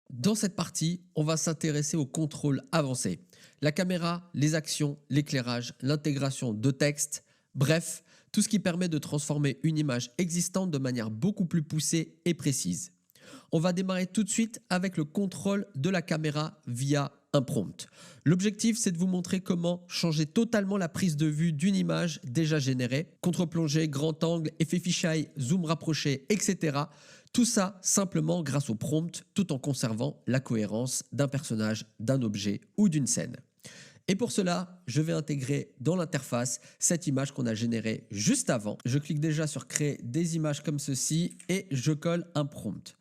Dans cette partie, on va s'intéresser au contrôle avancé. La caméra, les actions, l'éclairage, l'intégration de texte, bref, tout ce qui permet de transformer une image existante de manière beaucoup plus poussée et précise. On va démarrer tout de suite avec le contrôle de la caméra via un prompt. L'objectif, c'est de vous montrer comment changer totalement la prise de vue d'une image déjà générée. Contre-plongée, grand angle, effet fisheye, zoom rapproché, etc. Tout ça simplement grâce au prompt, tout en conservant la cohérence d'un personnage, d'un objet ou d'une scène. Et pour cela, je vais intégrer dans l'interface cette image qu'on a générée juste avant. Je clique déjà sur créer des images comme ceci et je colle un prompt.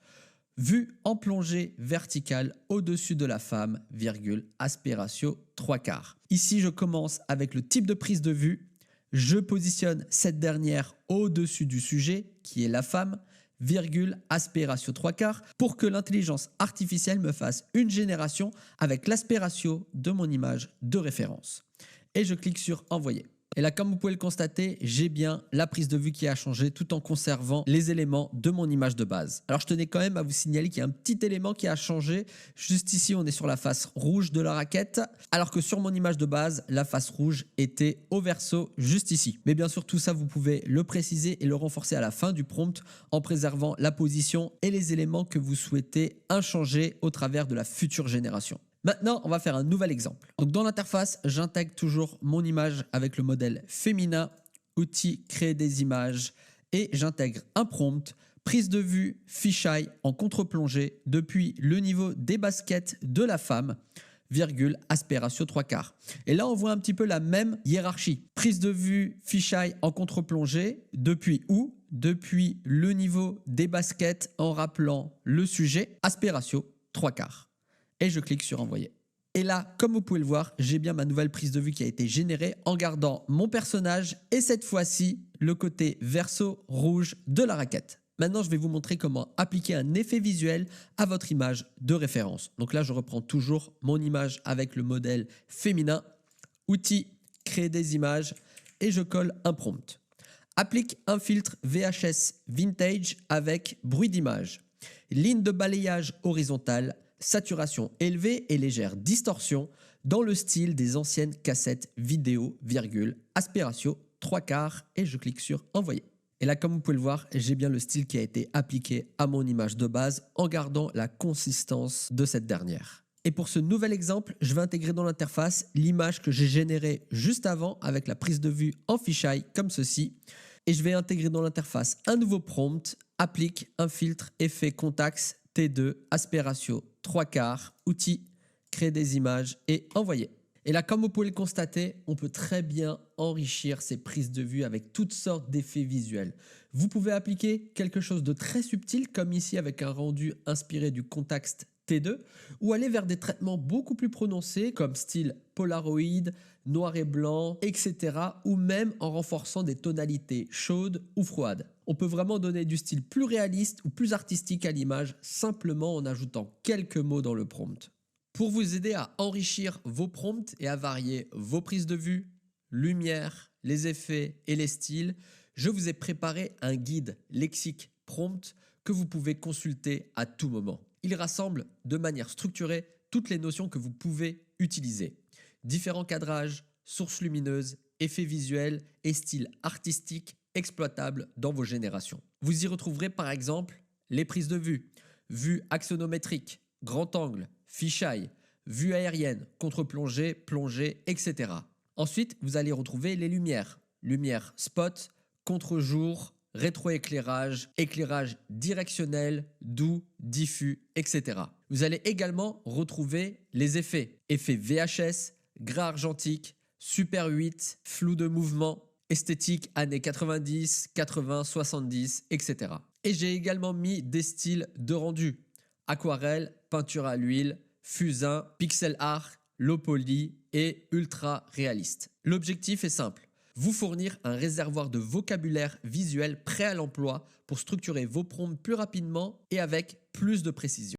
Vue en plongée verticale au-dessus de la femme, virgule, aspect ratio 3/4. Ici, je commence avec le type de prise de vue. Je positionne cette dernière au-dessus du sujet, qui est la femme, virgule, aspect ratio 3/4, pour que l'intelligence artificielle me fasse une génération avec l'aspect ratio de mon image de référence. Et je clique sur envoyer. Et là, comme vous pouvez le constater, j'ai bien la prise de vue qui a changé tout en conservant les éléments de mon image de base. Alors, je tenais quand même à vous signaler qu'il y a un petit élément qui a changé. Juste ici, on est sur la face rouge de la raquette, alors que sur mon image de base, la face rouge était au verso juste ici. Mais bien sûr, tout ça, vous pouvez le préciser et le renforcer à la fin du prompt en préservant la position et les éléments que vous souhaitez inchanger au travers de la future génération. Maintenant, on va faire un nouvel exemple. Donc, dans l'interface, j'intègre toujours mon image avec le modèle féminin, outil créer des images et j'intègre un prompt, prise de vue fisheye en contre-plongée depuis le niveau des baskets de la femme, virgule, aspect ratio 3/4. Et là, on voit un petit peu la même hiérarchie. Prise de vue fisheye en contre-plongée depuis où? Depuis le niveau des baskets en rappelant le sujet, aspect ratio 3/4. Et je clique sur envoyer. Et là, comme vous pouvez le voir, j'ai bien ma nouvelle prise de vue qui a été générée en gardant mon personnage et cette fois-ci, le côté verso rouge de la raquette. Maintenant, je vais vous montrer comment appliquer un effet visuel à votre image de référence. Donc là, je reprends toujours mon image avec le modèle féminin, outil, créer des images et je colle un prompt. Applique un filtre VHS Vintage avec bruit d'image. Ligne de balayage horizontale, saturation élevée et légère distorsion dans le style des anciennes cassettes vidéo, virgule, aspect ratio 3/4 et je clique sur envoyer. Et là, comme vous pouvez le voir, j'ai bien le style qui a été appliqué à mon image de base en gardant la consistance de cette dernière. Et pour ce nouvel exemple, je vais intégrer dans l'interface l'image que j'ai générée juste avant avec la prise de vue en fisheye comme ceci. Et je vais intégrer dans l'interface un nouveau prompt, applique un filtre effet Contax T2, aspect ratio 3/4, outil, créer des images et envoyer. Et là, comme vous pouvez le constater, on peut très bien enrichir ces prises de vue avec toutes sortes d'effets visuels. Vous pouvez appliquer quelque chose de très subtil, comme ici avec un rendu inspiré du Contax T2, ou aller vers des traitements beaucoup plus prononcés, comme style Polaroid, noir et blanc, etc., ou même en renforçant des tonalités chaudes ou froides. On peut vraiment donner du style plus réaliste ou plus artistique à l'image, simplement en ajoutant quelques mots dans le prompt. Pour vous aider à enrichir vos prompts et à varier vos prises de vue, lumière, les effets et les styles, je vous ai préparé un guide lexique prompt que vous pouvez consulter à tout moment. Il rassemble de manière structurée toutes les notions que vous pouvez utiliser. Différents cadrages, sources lumineuses, effets visuels et styles artistiques exploitables dans vos générations. Vous y retrouverez par exemple les prises de vue axonométrique, grand angle, fisheye, vue aérienne, contre-plongée, plongée, etc. Ensuite, vous allez retrouver les lumières. Lumière spot, contre-jour, rétroéclairage, éclairage directionnel, doux, diffus, etc. Vous allez également retrouver les effets. Effets VHS, gras argentique, Super 8, flou de mouvement, esthétique années 90, 80, 70, etc. Et j'ai également mis des styles de rendu. Aquarelle, peinture à l'huile, fusain, pixel art, low poly et ultra réaliste. L'objectif est simple, vous fournir un réservoir de vocabulaire visuel prêt à l'emploi pour structurer vos prompts plus rapidement et avec plus de précision.